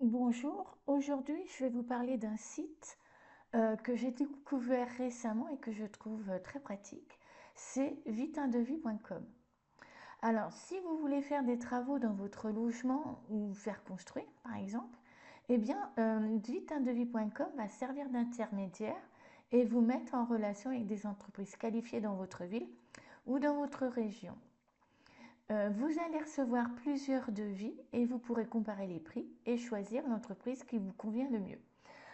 Bonjour, aujourd'hui je vais vous parler d'un site que j'ai découvert récemment et que je trouve très pratique. C'est viteundevis.com. Alors si vous voulez faire des travaux dans votre logement ou faire construire par exemple, eh bien viteundevis.com va servir d'intermédiaire et vous mettre en relation avec des entreprises qualifiées dans votre ville ou dans votre région. Vous allez recevoir plusieurs devis et vous pourrez comparer les prix et choisir l'entreprise qui vous convient le mieux.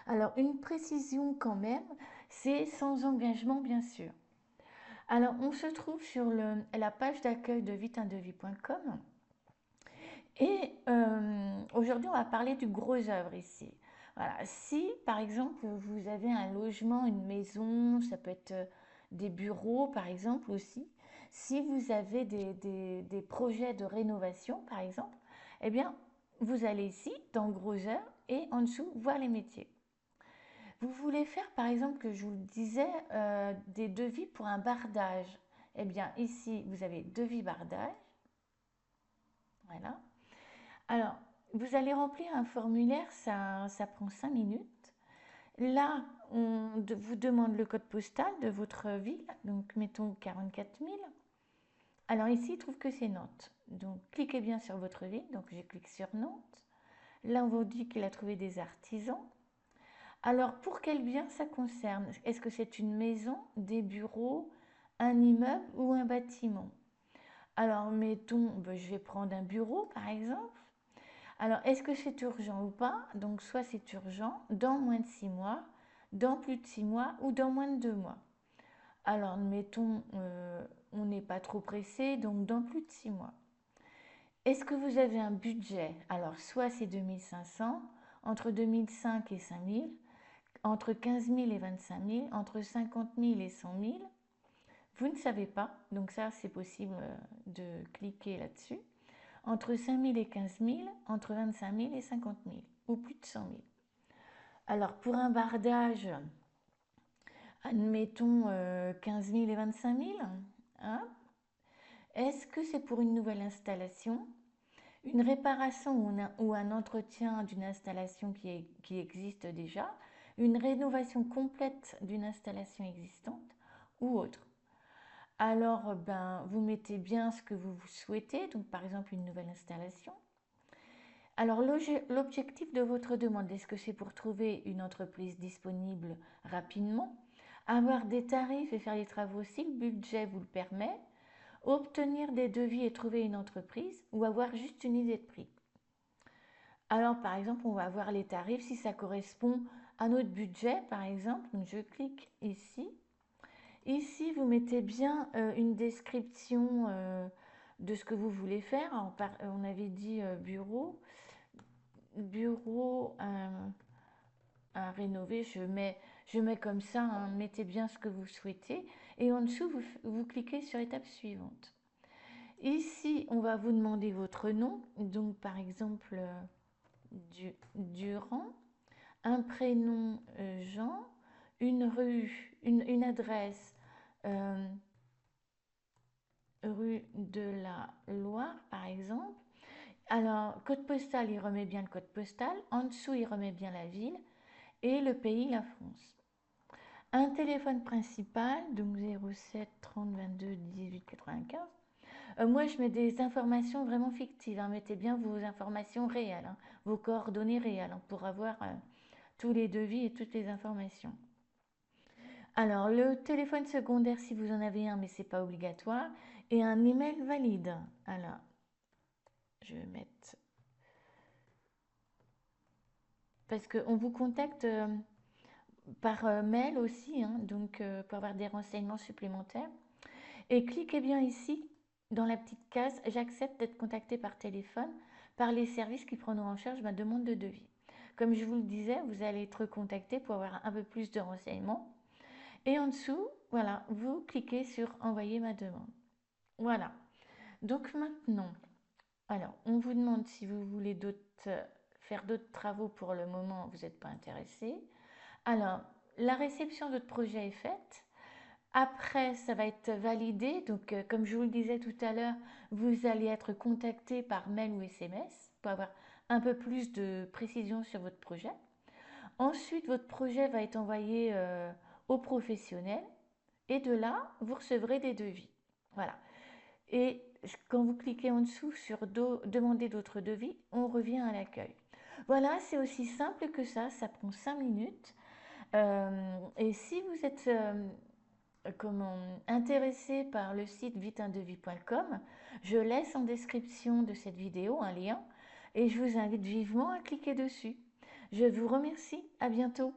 Alors, une précision quand même, c'est sans engagement bien sûr. Alors, on se trouve sur la page d'accueil de viteundevis.com et aujourd'hui, on va parler du gros œuvre ici. Voilà. Si, par exemple, vous avez un logement, une maison, ça peut être des bureaux, par exemple aussi. Si vous avez des projets de rénovation, par exemple, eh bien, vous allez ici, dans gros œuvre, et en dessous, voir les métiers. Vous voulez faire, par exemple, que je vous le disais, des devis pour un bardage. Eh bien, ici, vous avez devis bardage. Voilà. Alors, vous allez remplir un formulaire, ça prend 5 minutes. Là, vous demande le code postal de votre ville, donc mettons 44 000. Alors ici, il trouve que c'est Nantes. Donc, cliquez bien sur votre ville. Donc, je clique sur Nantes. Là, on vous dit qu'il a trouvé des artisans. Alors, pour quel bien ça concerne? Est-ce que c'est une maison, des bureaux, un immeuble ou un bâtiment? Alors, mettons, ben, je vais prendre un bureau, par exemple. Alors, est-ce que c'est urgent ou pas? Donc, soit c'est urgent, dans moins de 6 mois, dans plus de 6 mois ou dans moins de 2 mois. Alors, mettons, on n'est pas trop pressé, donc dans plus de 6 mois. Est-ce que vous avez un budget? Alors, soit c'est 2500, entre 2005 et 5000, entre 15 000 et 25 000, entre 50 000 et 100 000. Vous ne savez pas, donc ça c'est possible de cliquer là-dessus. Entre 5 000 et 15 000, entre 25 000 et 50 000, ou plus de 100 000. Alors pour un bardage, admettons 15 000 et 25 000. Hein. Est-ce que c'est pour une nouvelle installation, une réparation ou un entretien d'une installation qui existe déjà, une rénovation complète d'une installation existante ou autre? Alors, ben, vous mettez bien ce que vous souhaitez, donc par exemple une nouvelle installation. Alors, l'objectif de votre demande, est-ce que c'est pour trouver une entreprise disponible rapidement, avoir des tarifs et faire les travaux si le budget vous le permet, obtenir des devis et trouver une entreprise, ou avoir juste une idée de prix? Alors, par exemple, on va voir les tarifs si ça correspond à notre budget, par exemple. Donc, je clique ici. Ici, vous mettez bien une description de ce que vous voulez faire. Alors, on avait dit bureau à rénover. Je mets comme ça, hein, mettez bien ce que vous souhaitez. Et en dessous, vous cliquez sur étape suivante. Ici, on va vous demander votre nom. Donc, par exemple, Durand, un prénom Jean, une rue, une adresse rue de la Loire, par exemple. Alors, code postal, il remet bien le code postal. En dessous, il remet bien la ville et le pays, la France. Un téléphone principal, donc 07 30 22 18 95. Moi, je mets des informations vraiment fictives. Hein. Mettez bien vos informations réelles, hein, vos coordonnées réelles, hein, pour avoir tous les devis et toutes les informations. Alors, le téléphone secondaire, si vous en avez un, mais c'est pas obligatoire, et un email valide. Alors, je vais mettre parce qu'on vous contacte par mail aussi, hein, donc pour avoir des renseignements supplémentaires. Et cliquez bien ici, dans la petite case, j'accepte d'être contacté par téléphone par les services qui prendront en charge ma demande de devis. Comme je vous le disais, vous allez être contacté pour avoir un peu plus de renseignements. Et en dessous, voilà, vous cliquez sur envoyer ma demande. Voilà. Donc maintenant, alors, on vous demande si vous voulez faire d'autres travaux. Pour le moment, vous n'êtes pas intéressé. Alors, la réception de votre projet est faite. Après, ça va être validé. Donc, comme je vous le disais tout à l'heure, vous allez être contacté par mail ou SMS pour avoir un peu plus de précision sur votre projet. Ensuite, votre projet va être envoyé aux professionnels et de là, vous recevrez des devis. Voilà. Et quand vous cliquez en dessous sur demander d'autres devis, on revient à l'accueil. Voilà, c'est aussi simple que ça prend 5 minutes. Et si vous êtes comment, intéressé par le site viteundevis.com, je laisse en description de cette vidéo un lien et je vous invite vivement à cliquer dessus. Je vous remercie, à bientôt.